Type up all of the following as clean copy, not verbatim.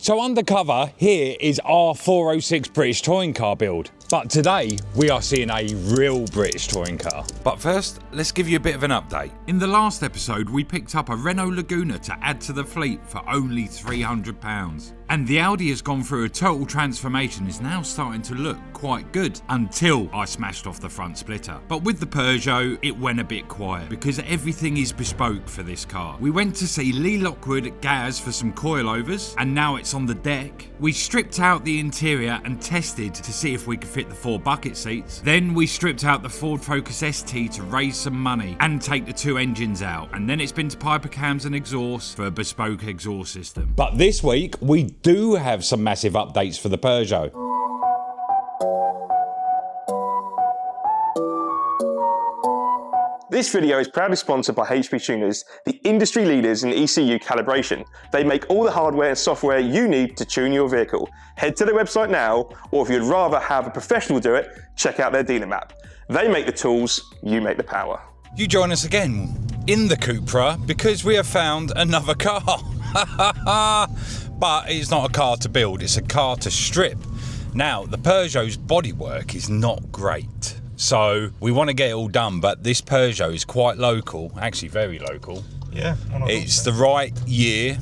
So undercover, here is our 406 British touring car build. But today, we are seeing a real British touring car. But first, let's give you a bit of an update. In the last episode, we picked up a Renault Laguna to add to the fleet for only £300. And the Audi has gone through a total transformation, is now starting to look quite good, until I smashed off the front splitter. But with the Peugeot, it went a bit quiet, because everything is bespoke for this car. We went to see Lee Lockwood at Gaz for some coilovers, and now it's on the deck. We stripped out the interior and tested to see if we could fit the 4 bucket seats. Then we stripped out the Ford Focus ST to raise some money and take the 2 engines out. And then it's been to Piper cams and exhaust for a bespoke exhaust system. But this week, we do have some massive updates for the Peugeot. This video is proudly sponsored by HP Tuners, the industry leaders in ECU calibration. They make all the hardware and software you need to tune your vehicle. Head to their website now, or if you'd rather have a professional do it, check out their dealer map. They make the tools, you make the power. You join us again in the Cupra because we have found another car. But it's not a car to build, it's a car to strip. Now, the Peugeot's bodywork is not great. So we want to get it all done, but this Peugeot is quite local, actually very local. Yeah. It's the right year,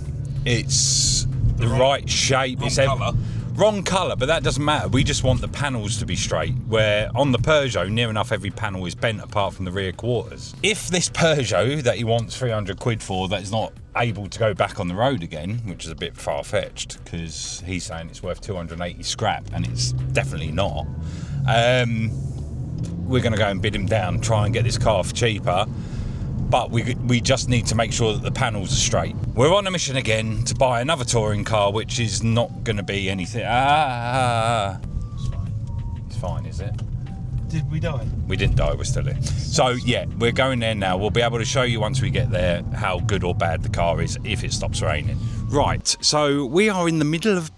it's the right shape. Wrong colour. Wrong colour, but that doesn't matter. We just want the panels to be straight, where on the Peugeot, near enough every panel is bent apart from the rear quarters. If this Peugeot that he wants 300 quid for, that is not able to go back on the road again, which is a bit far-fetched, because he's saying it's worth 280 scrap, and it's definitely not. We're going to go and bid him down, try and get this car for cheaper, but we just need to make sure that the panels are straight. We're on a mission again to buy another touring car, which is not going to be anything. It's fine, is it? Did we die? We didn't die, we're still here. So yeah, we're going there now. We'll be able to show you once we get there how good or bad the car is if it stops raining. Right, so we are in the middle of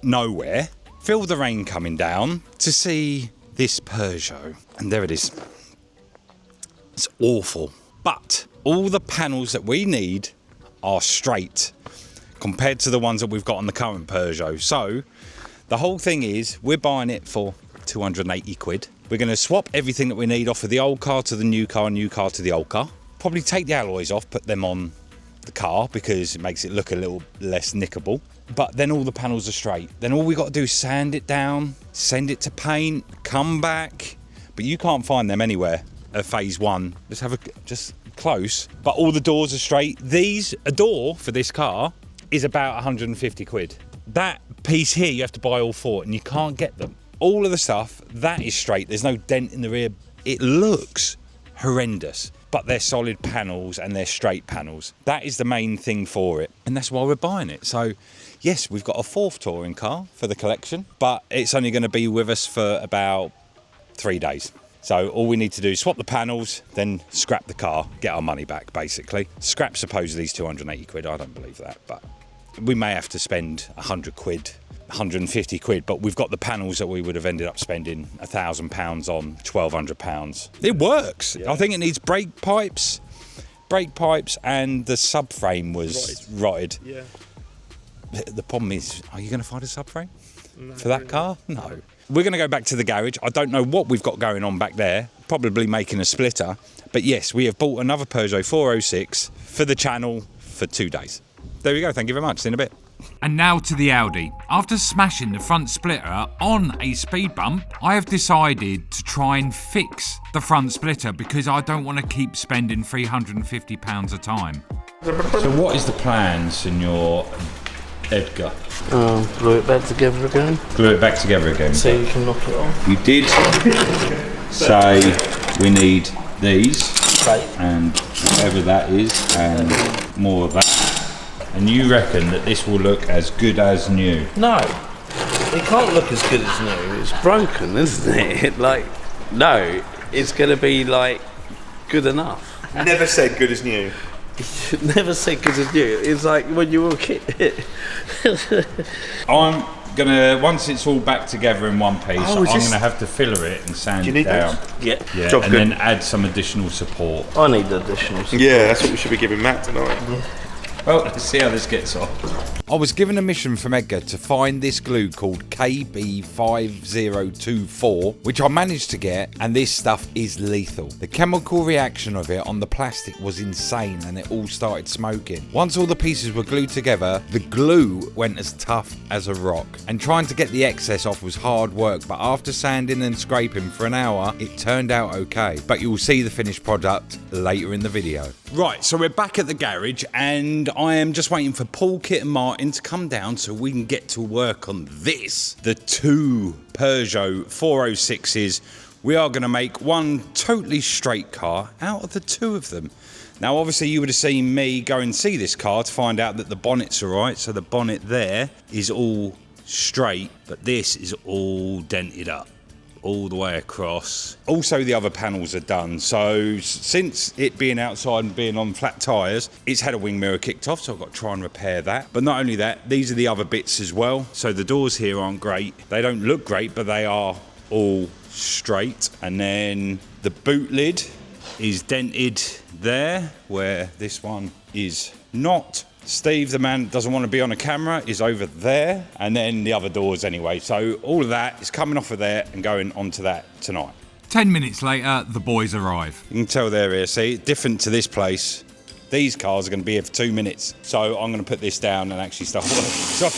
nowhere. Feel the rain coming down to see this Peugeot, and there it is. It's awful, but all the panels that we need are straight compared to the ones that we've got on the current Peugeot. So the whole thing is we're buying it for 280 quid. We're going to swap everything that we need off of the old car to the new car to the old car. Probably take the alloys off, put them on the car because it makes it look a little less nickable. But then all the panels are straight. Then all we got to do is sand it down, send it to paint, come back. But you can't find them anywhere at phase 1. Let's have a just close. But all the doors are straight. A door for this car is about 150 quid. That piece here, you have to buy all 4 and you can't get them. All of the stuff, that is straight. There's no dent in the rear. It looks horrendous, but they're solid panels and they're straight panels. That is the main thing for it. And that's why we're buying it. So yes, we've got a 4th touring car for the collection, but it's only going to be with us for about 3 days. So all we need to do is swap the panels, then scrap the car, get our money back, basically. Scrap supposedly is 280 quid. I don't believe that, but we may have to spend 100 quid, 150 quid, but we've got the panels that we would have ended up spending £1,000 on, £1,200. It works. Yeah. I think it needs brake pipes, and the subframe was rotted. Yeah. The problem is, are you going to find a subframe for that car? No. We're going to go back to the garage. I don't know what we've got going on back there, probably making a splitter. But yes, we have bought another Peugeot 406 for the channel for 2 days. There we go, thank you very much, see you in a bit. And now to the Audi. After smashing the front splitter on a speed bump, I have decided to try and fix the front splitter because I don't want to keep spending £350 a time. So what is the plan, Signor Edgar? Glue it back together again. Glue it back together again. So you can knock it off. You did say we need these, right, and whatever that is, and more of that. And you reckon that this will look as good as new? No, it can't look as good as new. It's broken, isn't it? No, it's going to be good enough. Never said good as new. Never said good as new. It's like when you were a kid. I'm gonna, once it's all back together in one piece, I'm gonna have to filler it and sand it down. Yeah. Yeah, and then add some additional support. I need additional support. Yeah, that's what we should be giving Matt tonight. Yeah. Well, let's see how this gets on. I was given a mission from Edgar to find this glue called KB5024, which I managed to get, and this stuff is lethal. The chemical reaction of it on the plastic was insane, and it all started smoking. Once all the pieces were glued together, the glue went as tough as a rock, and trying to get the excess off was hard work, but after sanding and scraping for an hour, it turned out okay. But you'll see the finished product later in the video. Right, so we're back at the garage, and I am just waiting for Paul, Kit and Martin to come down so we can get to work on this. The two Peugeot 406s. We are going to make one totally straight car out of the two of them. Now, obviously, you would have seen me go and see this car to find out that the bonnet's all right. So the bonnet there is all straight, but this is all dented up all the way across. Also, the other panels are done. So since it being outside and being on flat tyres, it's had a wing mirror kicked off, so I've got to try and repair that. But not only that, these are the other bits as well. So the doors here aren't great. They don't look great, but they are all straight. And then the boot lid is dented there, where this one is not. Steve, the man that doesn't want to be on a camera, is over there, and then the other doors anyway. So all of that is coming off of there and going onto that tonight. 10 minutes later, the boys arrive. You can tell they're here. See, different to this place. These cars are going to be here for 2 minutes. So I'm going to put this down and actually start working. So I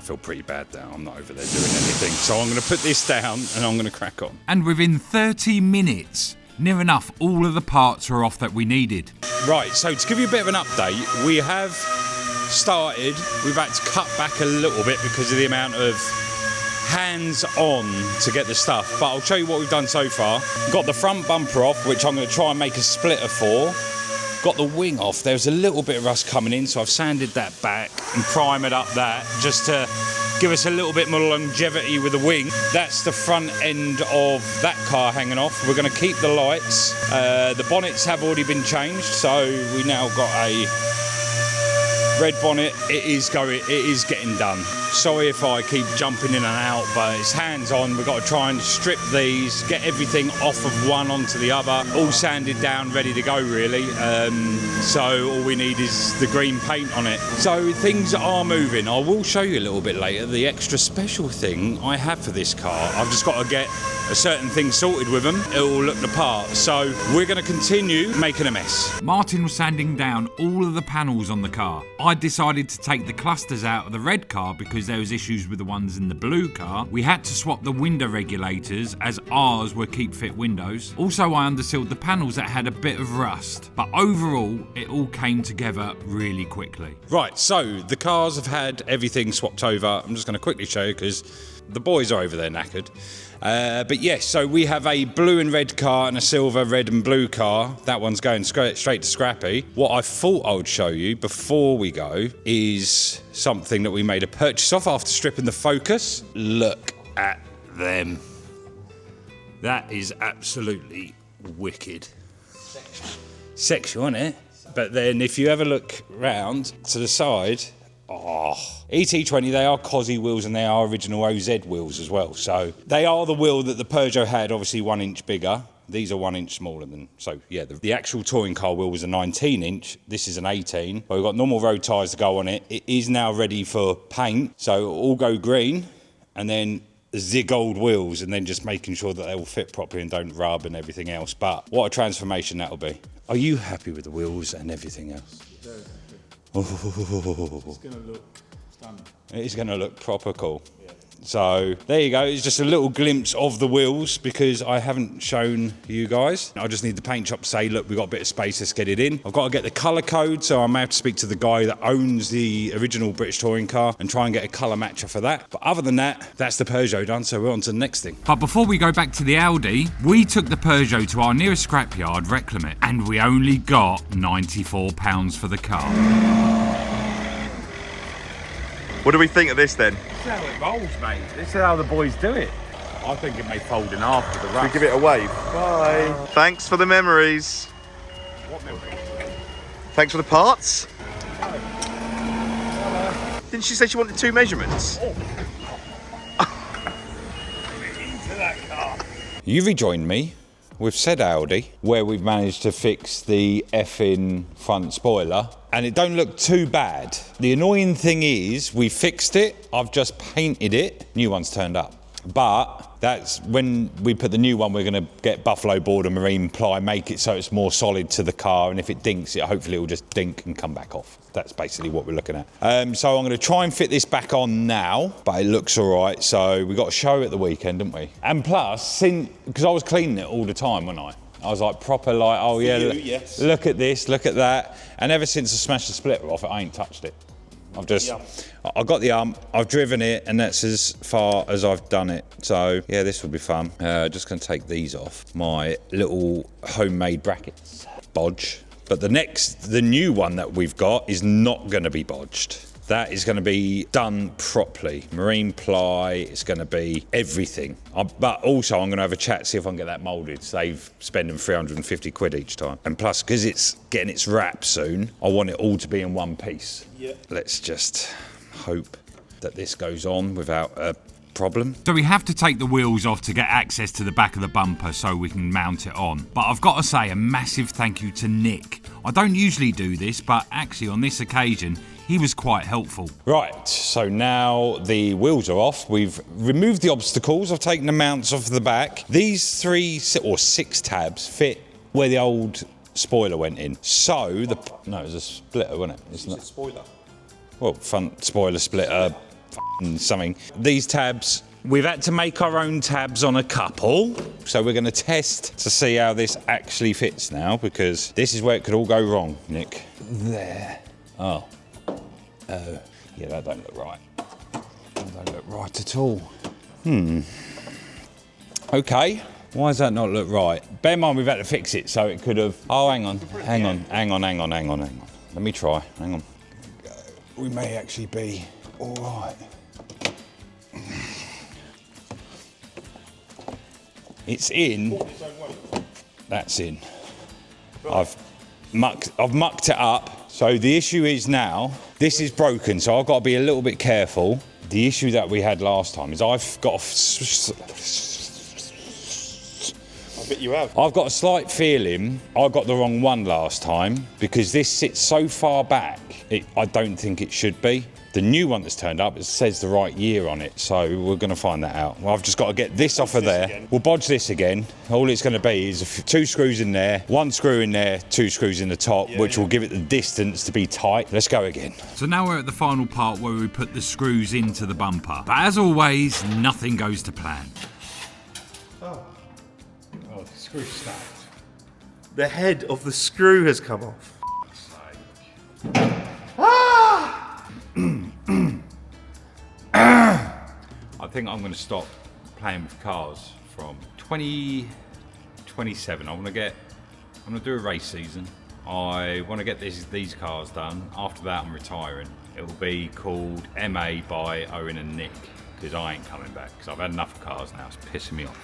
feel pretty bad now. I'm not over there doing anything. So I'm going to put this down and I'm going to crack on. And within 30 minutes, near enough, all of the parts were off that we needed. Right, so to give you a bit of an update, we have started. We've had to cut back a little bit because of the amount of hands-on to get the stuff. But I'll show you what we've done so far. Got the front bumper off, which I'm going to try and make a splitter for. Got the wing off. There's a little bit of rust coming in, so I've sanded that back and primered up that just to give us a little bit more longevity with the wing. That's the front end of that car hanging off. We're going to keep the lights. The bonnets have already been changed, so we now got a red bonnet. It is getting done. Sorry if I keep jumping in and out, but it's hands-on. We've got to try and strip these, get everything off of one onto the other, all sanded down, ready to go really. So all we need is the green paint on it. So things are moving. I will show you a little bit later the extra special thing I have for this car. I've just got to get a certain thing sorted with them. It will look the part. So we're going to continue making a mess. Martin was sanding down all of the panels on the car. I decided to take the clusters out of the red car because there was issues with the ones in the blue car. We had to swap the window regulators as ours were keep fit windows. Also, I undersealed the panels that had a bit of rust. But overall, it all came together really quickly. Right, so the cars have had everything swapped over. I'm just going to quickly show you because the boys are over there knackered. But yes, so we have a blue and red car and a silver, red and blue car. That one's going straight to Scrappy. What I thought I would show you before we go is something that we made a purchase of after stripping the Focus. Look at them. That is absolutely wicked. Sexual, isn't it? But then if you ever look round to the side, ET20, they are COSI wheels and they are original OZ wheels as well. So they are the wheel that the Peugeot had, obviously 1 inch bigger. These are 1 inch smaller than, so yeah, the actual touring car wheel was a 19 inch. This is an 18. But we've got normal road tyres to go on it. It is now ready for paint. So it'll all go green and then the gold wheels and then just making sure that they all fit properly and don't rub and everything else. But what a transformation that'll be. Are you happy with the wheels and everything else? It's going to look stunning. It is going to look proper cool. Yeah. So there you go. It's just a little glimpse of the wheels because I haven't shown you guys. I just need the paint shop to say, look, we've got a bit of space, let's get it in. I've got to get the colour code, so I may have to speak to the guy that owns the original British touring car and try and get a colour matcher for that. But other than that, that's the Peugeot done, so we're on to the next thing. But before we go back to the Audi, we took the Peugeot to our nearest scrapyard, Reclamit, and we only got £94 for the car. What do we think of this then? This is how it rolls, mate. This is how the boys do it. I think it may fold in half with the rust. We give it a wave. Bye. Thanks for the memories. What memories? Thanks for the parts. Didn't she say she wanted 2 measurements? Into that car. You rejoined me with said Audi, where we've managed to fix the effing front spoiler, and it don't look too bad. The annoying thing is, we fixed it, I've just painted it, new one's turned up. But that's when we put the new one, we're going to get buffalo board and marine ply, make it so it's more solid to the car, and if it dinks, hopefully it will just dink and come back off. That's basically what we're looking at. So I'm going to try and fit this back on now, but it looks all right. So we got a show at the weekend, didn't we? And plus, because I was cleaning it all the time, wasn't I? I was like proper like, oh yeah, yes. Look at this, look at that. And ever since I smashed the splitter off it, I ain't touched it. I've just, I got the I've driven it, and that's as far as I've done it. So yeah, this will be fun. Just gonna take these off, my little homemade brackets, bodge. But the new one that we've got is not gonna be bodged. That is gonna be done properly. Marine ply, it's gonna be everything. But also I'm gonna have a chat, see if I can get that moulded, save spending 350 quid each time. And plus, because it's getting its wrap soon, I want it all to be in one piece. Yeah. Let's just hope that this goes on without a problem. So we have to take the wheels off to get access to the back of the bumper so we can mount it on. But I've got to say a massive thank you to Nick. I don't usually do this, but actually on this occasion, he was quite helpful. Right, so now the wheels are off. We've removed the obstacles. I've taken the mounts off the back. These 3 or 6 tabs fit where the old spoiler went in. So no, it was a splitter, wasn't it? It's not a spoiler. Well, front spoiler splitter, something. These tabs, we've had to make our own tabs on a couple. So we're going to test to see how this actually fits now, because this is where it could all go wrong, Nick. There. Oh. Yeah, that don't look right. That don't look right at all. Okay. Why does that not look right? Bear in mind we've had to fix it, so it could have... Oh, hang on. Let me try. Hang on. We may actually be all right. It's in. That's in. I've mucked it up. So the issue is now, this is broken, so I've got to be a little bit careful. The issue that we had last time is I've got I bet you have. I've got a slight feeling I got the wrong one last time, because this sits so far back, I don't think it should be. The new one that's turned up, it says the right year on it, so we're going to find that out. Well, I've just got to get this off of there. Again. We'll bodge this again. All it's going to be is 2 screws in there, 1 screw in there, 2 screws in the top, which will give it the distance to be tight. Let's go again. So now we're at the final part where we put the screws into the bumper. But as always, nothing goes to plan. Oh, the screw snapped. The head of the screw has come off. I think I'm going to stop playing with cars from 2027. I'm going to do a race season. I want to get these cars done. After that, I'm retiring. It will be called MA by Owen and Nick, because I ain't coming back, because I've had enough of cars now. It's pissing me off.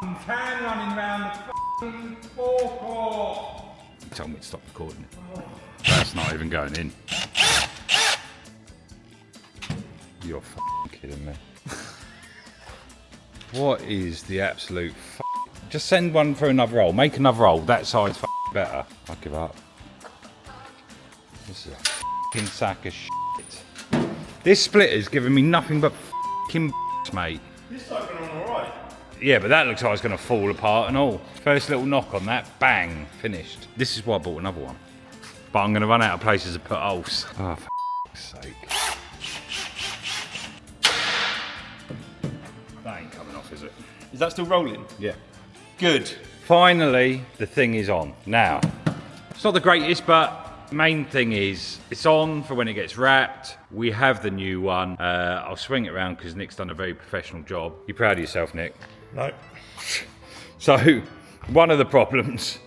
Can running round the forecourt. Tell me to stop recording it. That's not even going in. You're kidding me. What is the absolute Just send one for another roll. Make another roll. That side's better. I'll give up. This is a sack of shit. This splitter's giving me nothing but mate. This side's going on alright. Yeah, but that looks like it's going to fall apart and all. First little knock on that, bang, finished. This is why I bought another one. But I'm going to run out of places to put holes. Oh, for sake. That ain't coming off, is it? Is that still rolling? Yeah. Good. Finally, the thing is on. Now, it's not the greatest, but main thing is it's on for when it gets wrapped. We have the new one. I'll swing it around because Nick's done a very professional job. You proud of yourself, Nick? No. So, one of the problems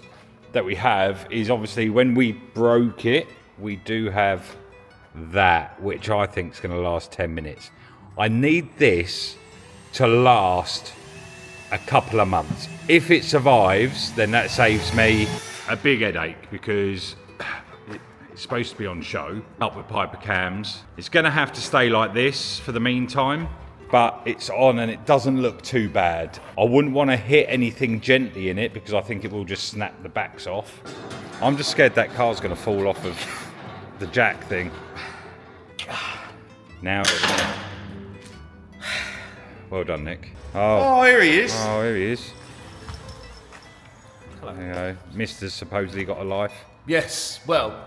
that we have is obviously when we broke it, we do have that, which I think is going to last 10 minutes. I need this to last a couple of months. If it survives, then that saves me a big headache, because it's supposed to be on show, up with Piper cams. It's going to have to stay like this for the meantime, but it's on and it doesn't look too bad. I wouldn't want to hit anything gently in it because I think it will just snap the backs off. I'm just scared that car's going to fall off of the jack thing. Now well done, Nick. Oh, here he is. Oh, here he is. There you go. Mister's supposedly got a life. Yes, well,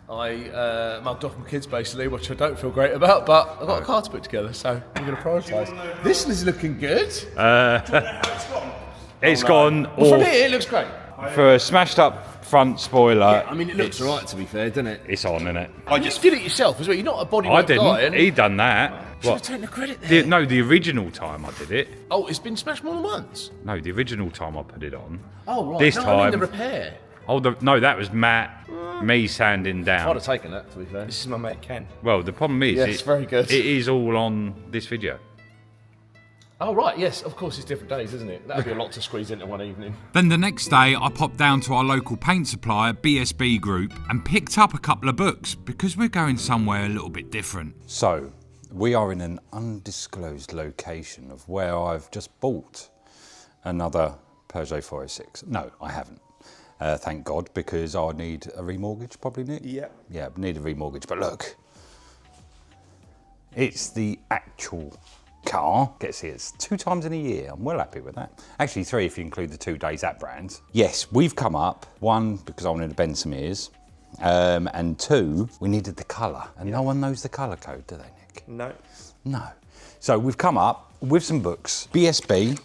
I mugged off my kids basically, which I don't feel great about, but I've got a car to put together, so I'm going to prioritise. This is looking good. It's gone Well, from here, it looks great. for a smashed up front spoiler. I mean, it looks alright to be fair, doesn't it? It's on, isn't it? You just did it yourself as well. You're not a bodywork I guy. didn't. And He done that. should have What? taken the credit there. No, the original time I did it. Oh, it's been smashed more than once. No, the original time I put it on. Oh, right. This no, I mean time. the repair. Oh, no, that was Matt, me sanding I'd down. have taken that, to be fair. This is my mate Ken. Well, the problem is, Yes, very good. It is all on this video. Oh, right, yes, of course, it's different days, isn't it? That'd be a lot to squeeze into one evening. Then the next day, I popped down to our local paint supplier, BSB Group, and picked up a couple of books because we're going somewhere a little bit different. So, we are in an undisclosed location of where I've just bought another Peugeot 406. No, I haven't. Thank God, because I need a remortgage, probably, Nick? Yeah. Yeah, need a remortgage. But look, it's the actual car. Gets here, it's 2 times in a year. I'm well happy with that. Actually 3 if you include the 2 days at Brands. Yes, we've come up, 1, because I wanted to bend some ears, and 2, we needed the colour. And no one knows the colour code, do they, Nick? No. No. So we've come up with some books. BSB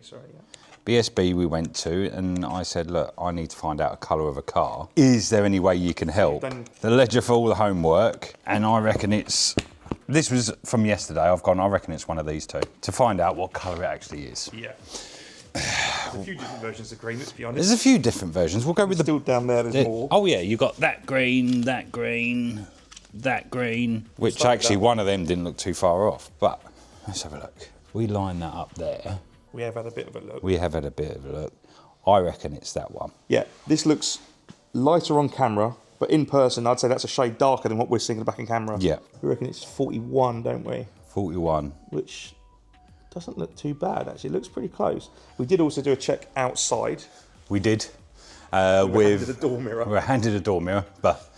Sorry, yeah. BSB we went to, and I said, look, I need to find out a colour of a car. Is there any way you can help? The ledger for all the homework, and I reckon it's, this was from yesterday, I reckon it's one of these 2, to find out what colour it actually is. Yeah. There's a few different versions of green, let's be honest. There's a few different versions. We'll go with Still down there, there's more. Oh yeah, you got that green, that green, that green, which like actually that. one of them didn't look too far off, but let's have a look. We line that up there. We have had a bit of a look. We have had a bit of a look. I reckon it's that one. Yeah, this looks lighter on camera, but in person, I'd say that's a shade darker than what we're seeing back in camera. Yeah. We reckon it's 41, don't we? 41. Which doesn't look too bad, actually. It looks pretty close. We did also do a check outside. We did. We were handed a door mirror. We were handed a door mirror, but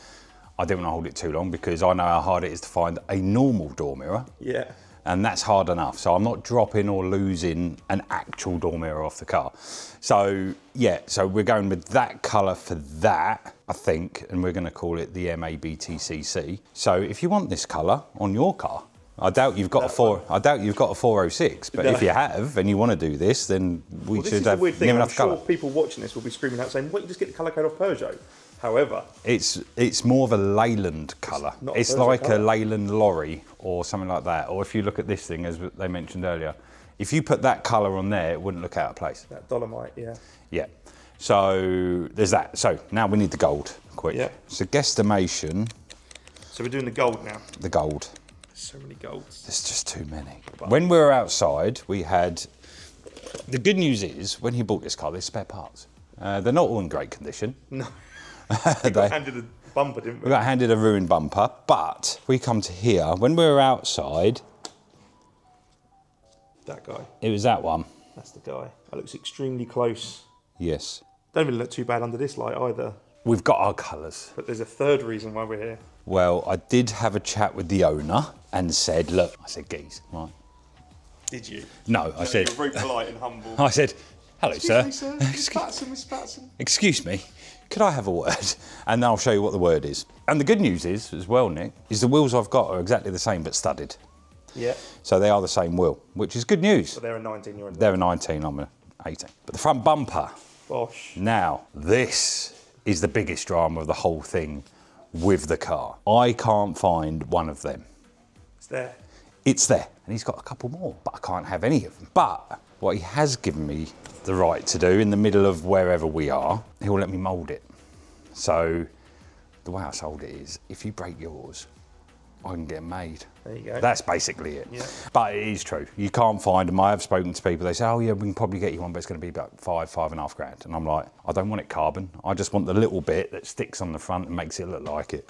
I didn't want to hold it too long because I know how hard it is to find a normal door mirror. Yeah. And that's hard enough. So I'm not dropping or losing an actual door mirror off the car. So yeah, so we're going with that colour for that, I think, and we're going to call it the BTCC. So if you want this colour on your car, I doubt you've got a 406, but if you have and you want to do this, then we This should is the have weird thing. near I'm enough sure colour. people watching this will be screaming out saying, "Why don't you just get the colour code off Peugeot?" However, It's more of a Leyland colour. not a It's Peugeot like colour. a Leyland lorry or something like that. Or if you look at this thing, as they mentioned earlier, if you put that colour on there, it wouldn't look out of place. that Dolomite, yeah. Yeah. So there's that. So now we need the gold, quick. Yeah. So guesstimation, So we're doing the gold now. the gold. So many golds. There's just too many. When we were outside, we had, the good news is, when he bought this car, there's spare parts. They're not all in great condition. No. We They- got handed a bumper, didn't We we? got handed a ruined bumper, but we come to here. When we were outside, That guy. it was that one. That's the guy. That looks extremely close. Yes. Don't really look too bad under this light either. We've got our colours. But there's a third reason why we're here. Well, I did have a chat with the owner and said, look, I said, geez, right? Did you? No, I said, You were very polite and humble. I said, hello, Excuse me, sir. sir. Miss Patterson, Miss Patterson. Excuse me, could I have a word? And I'll show you what the word is. And the good news is, as well, Nick, is the wheels I've got are exactly the same but studded. Yeah. So they are the same wheel, which is good news. But they're a 19, you're a They're a 19, I'm a 18. But the front bumper, Bosh. now, this is the biggest drama of the whole thing with the car. I can't find one of them. It's there. It's there, and he's got a couple more, but I can't have any of them. But what he has given me the right to do in the middle of wherever we are, he'll let me mould it. So the way I sold it is, if you break yours, I can get them made. There you go. That's basically it. Yeah. But it is true. You can't find them. I have spoken to people. They say, oh yeah, we can probably get you one, but it's going to be about $5.5 grand. And I'm like, I don't want it carbon. I just want the little bit that sticks on the front and makes it look like it.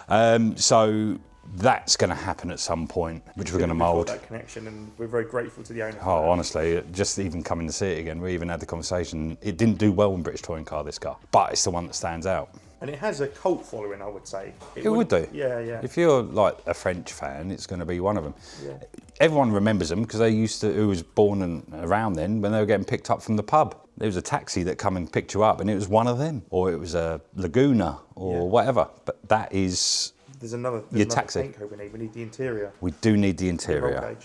So That's going to happen at some point, which we're going to We've got mould. that connection, and we're very grateful to the owner. Oh, honestly, just even coming to see it again, we even had the conversation. It didn't do well in British Touring Car, this car, but it's the one that stands out. And it has a cult following, I would say. It would do. Yeah, yeah. If you're like a French fan, it's going to be one of them. Yeah. Everyone remembers them because they used to, who was born and around then, when they were getting picked up from the pub. There was a taxi that come and picked you up, and it was one of them, or it was a Laguna, or whatever. But that is There's another taxi. paint code we need. We need the interior. We do need the interior.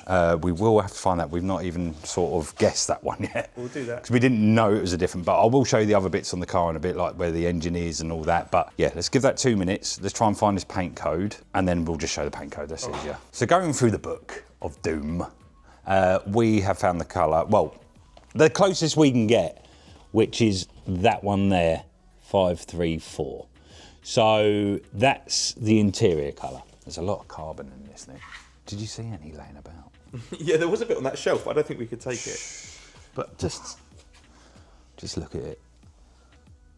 We will have to find that. We've not even sort of guessed that one yet. We'll do that. Because we didn't know it was a different, but I will show you the other bits on the car in a bit, like where the engine is and all that. But yeah, let's give that 2 minutes. Let's try and find this paint code, and then we'll just show the paint code. That's easier. So going through the book of doom, we have found the colour, well, the closest we can get, which is that one there, 534. So that's the interior colour. There's a lot of carbon in this thing. Did you see any laying about? Yeah, there was a bit on that shelf, but I don't think we could take it. But just look at it.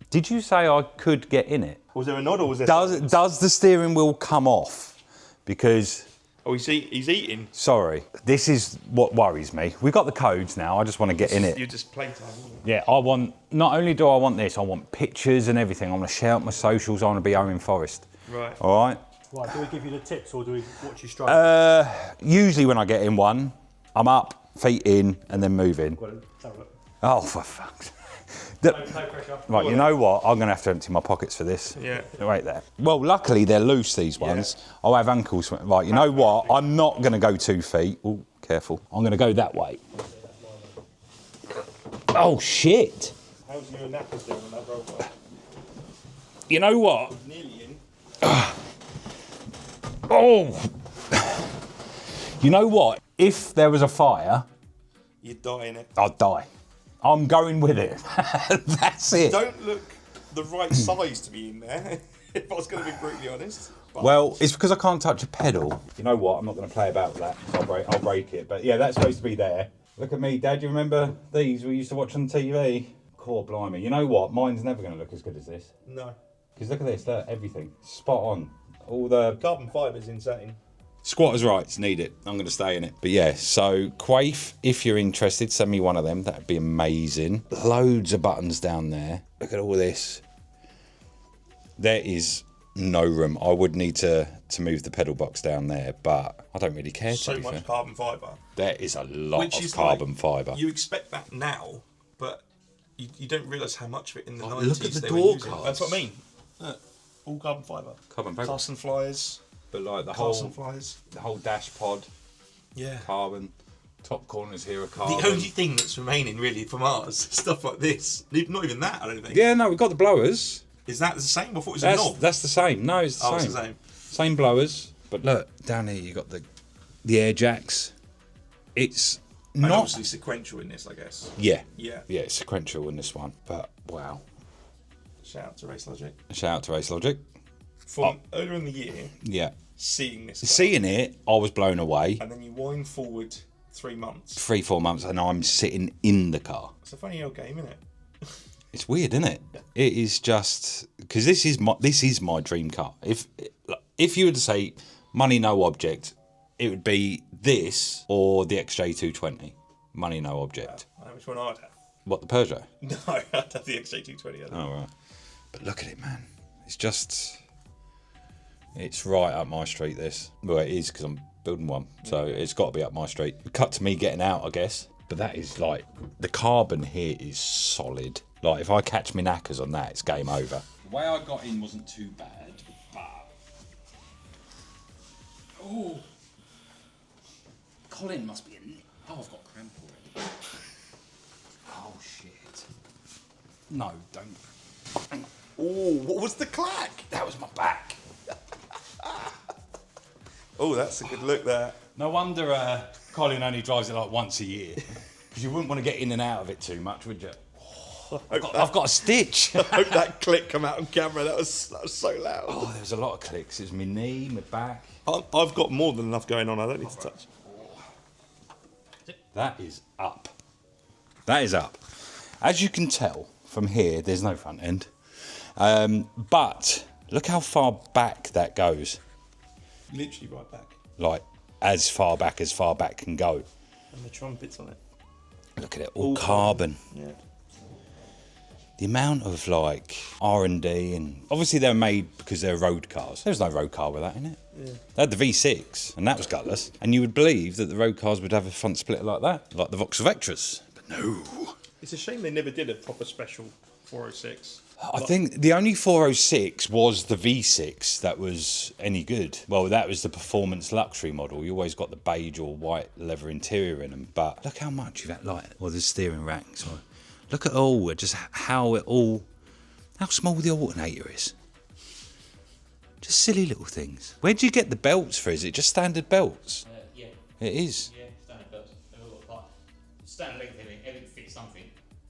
Did you say I could get in it? Was there a nod, or was there... Does the steering wheel come off? Because... Oh, he's eating. Sorry, this is what worries me. We've got the codes now, I just want to get in it. You just playtime, isn't it? Yeah, I want, not only do I want this, I want pictures and everything. I want to share out my socials, I want to be Owen Forest. Right. All right? Right, do we give you the tips or do we watch you straight? Usually when I get in one, I'm up, feet in, and then moving. Well, let's have a look. Oh, for fuck's No pressure. Right, you know what? I'm going to have to empty my pockets for this. Yeah. Right there. Well, luckily they're loose, these ones. I'll have ankles. Right, you know what? I'm not going to go 2 feet. Oh, careful. I'm going to go that way. Oh, shit. How's your knackers doing on that roadway? You know what? Nearly in. Oh. You know what? If there was a fire, You'd die in it. I'd die. I'm going with it. That's it. Don't look the right size to be in there, if I was going to be brutally honest. But Well, it's because I can't touch a pedal. You know what? I'm not going to play about with that. I'll break it. But yeah, that's supposed to be there. Look at me, Dad. You remember these we used to watch on TV? Core blimey. You know what? Mine's never going to look as good as this. No. Because look at this. Look, everything. Spot on. All the... Carbon fiber's insane. Squatters' rights, need it. I'm going to stay in it. But yeah, so Quaif, if you're interested, send me one of them. That'd be amazing. Loads of buttons down there. Look at all this. There is no room. I would need to move the pedal box down there, but I don't really care. So to be much fair. carbon fibre. There is a lot Which of is carbon like, fibre. You expect that now, but you don't realise how much of it in the 90s look at the they door were using. cards. That's what I mean. Look, all carbon fibre. Carbon fibre. Carson flyers. But like the Carson flyers. whole dash pod, Yeah. carbon. Top corners here are carbon. The only thing that's remaining really from ours, stuff like this. Not even that, I don't think. Yeah, no, we've got the blowers. Is that the same? I thought it was a knob. That's the same. No, it's the Oh, same. it's the same. Same blowers. But look, down here you got the air jacks. It's And not... obviously sequential in this, I guess. Yeah. Yeah. Yeah, it's sequential in this one. But wow. Shout out to Race Logic. Shout out to Race Logic. From earlier in the year, Yeah. seeing this. Seeing it, I was blown away. And then you wind forward 3 months. 3-4 months and I'm sitting in the car. It's a funny old game, isn't it? It's weird, isn't it? It is just because this is my dream car. If you were to say money no object, it would be this or the XJ220. Money no object. I know which one I'd have. What, the Peugeot? No, I'd have the XJ220. I think. Oh right. But look at it, man. It's right up my street. This. Well, it is because I'm building one, so it's got to be up my street. Cut to me getting out, I guess. But that is like the carbon here is solid. Like if I catch me knackers on that, it's game over. The way I got in wasn't too bad, but oh, Colin must be in. Oh, I've got cramp already. Oh shit! No, don't. Oh, what was the clack? That was my back. Oh, that's a good look there. No wonder Colin only drives it like once a year. Because you wouldn't want to get in and out of it too much, would you? I've got a stitch. I hope that click come out on camera. That was so loud. Oh, there was a lot of clicks. It was my knee, my back. I've got more than enough going on. I don't need to touch. That is up. That is up. As you can tell from here, there's no front end. But look how far back that goes. Literally right back. Like, as far back can go. And the trumpets on it. Look at it, all carbon. Yeah. The amount of like R&D, and obviously they're made because they're road cars. There's no road car with that in it. Yeah. They had the V6 and that was gutless. And you would believe that the road cars would have a front splitter like that, like the Vauxhall Vectras. But no. It's a shame they never did a proper special 406. I think the only 406 was the V6 that was any good. Well, that was the performance luxury model. You always got the beige or white leather interior in them. But look how much you've had, like, well, the steering racks. Look at all, just how small the alternator is. Just silly little things. Where do you get the belts for? Is it just standard belts? Yeah. It is? Yeah, standard belts. They're all got standard length, everything fits something.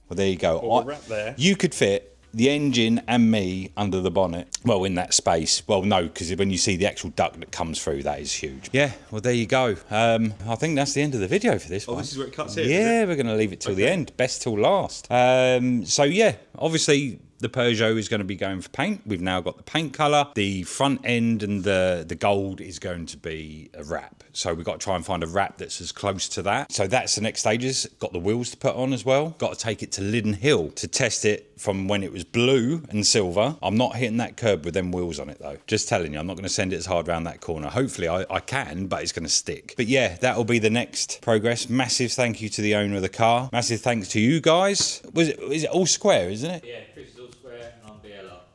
Well, there you go. Well, we're wrapped there. You could fit the engine and me under the bonnet. Well, in that space. Well, no, because when you see the actual duct that comes through, that is huge. Yeah, well, there you go. I think that's the end of the video for this one. This is where it cuts here. Yeah, we're going to leave it till the end. Best till last. So, yeah, obviously the Peugeot is going to be going for paint. We've now got the paint colour. The front end and the gold is going to be a wrap. So we've got to try and find a wrap that's as close to that. So that's the next stages. Got the wheels to put on as well. Got to take it to Lydden Hill to test it from when it was blue and silver. I'm not hitting that curb with them wheels on it though. Just telling you, I'm not going to send it as hard around that corner. Hopefully I can, but it's going to stick. But yeah, that'll be the next progress. Massive thank you to the owner of the car. Massive thanks to you guys. Is it all square, isn't it? Yeah, Chris is all square and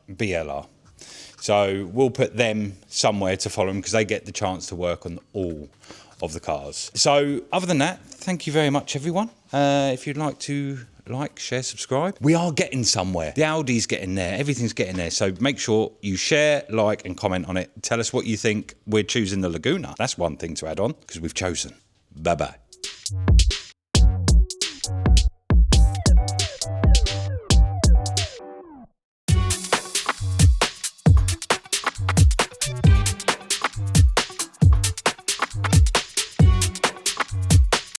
I'm BLR. BLR. So we'll put them somewhere to follow them because they get the chance to work on all of the cars. So other than that, thank you very much, everyone. If you'd like to like, share, subscribe. We are getting somewhere. The Audi's getting there. Everything's getting there. So make sure you share, like, and comment on it. Tell us what you think. We're choosing the Laguna. That's one thing to add on because we've chosen. Bye-bye.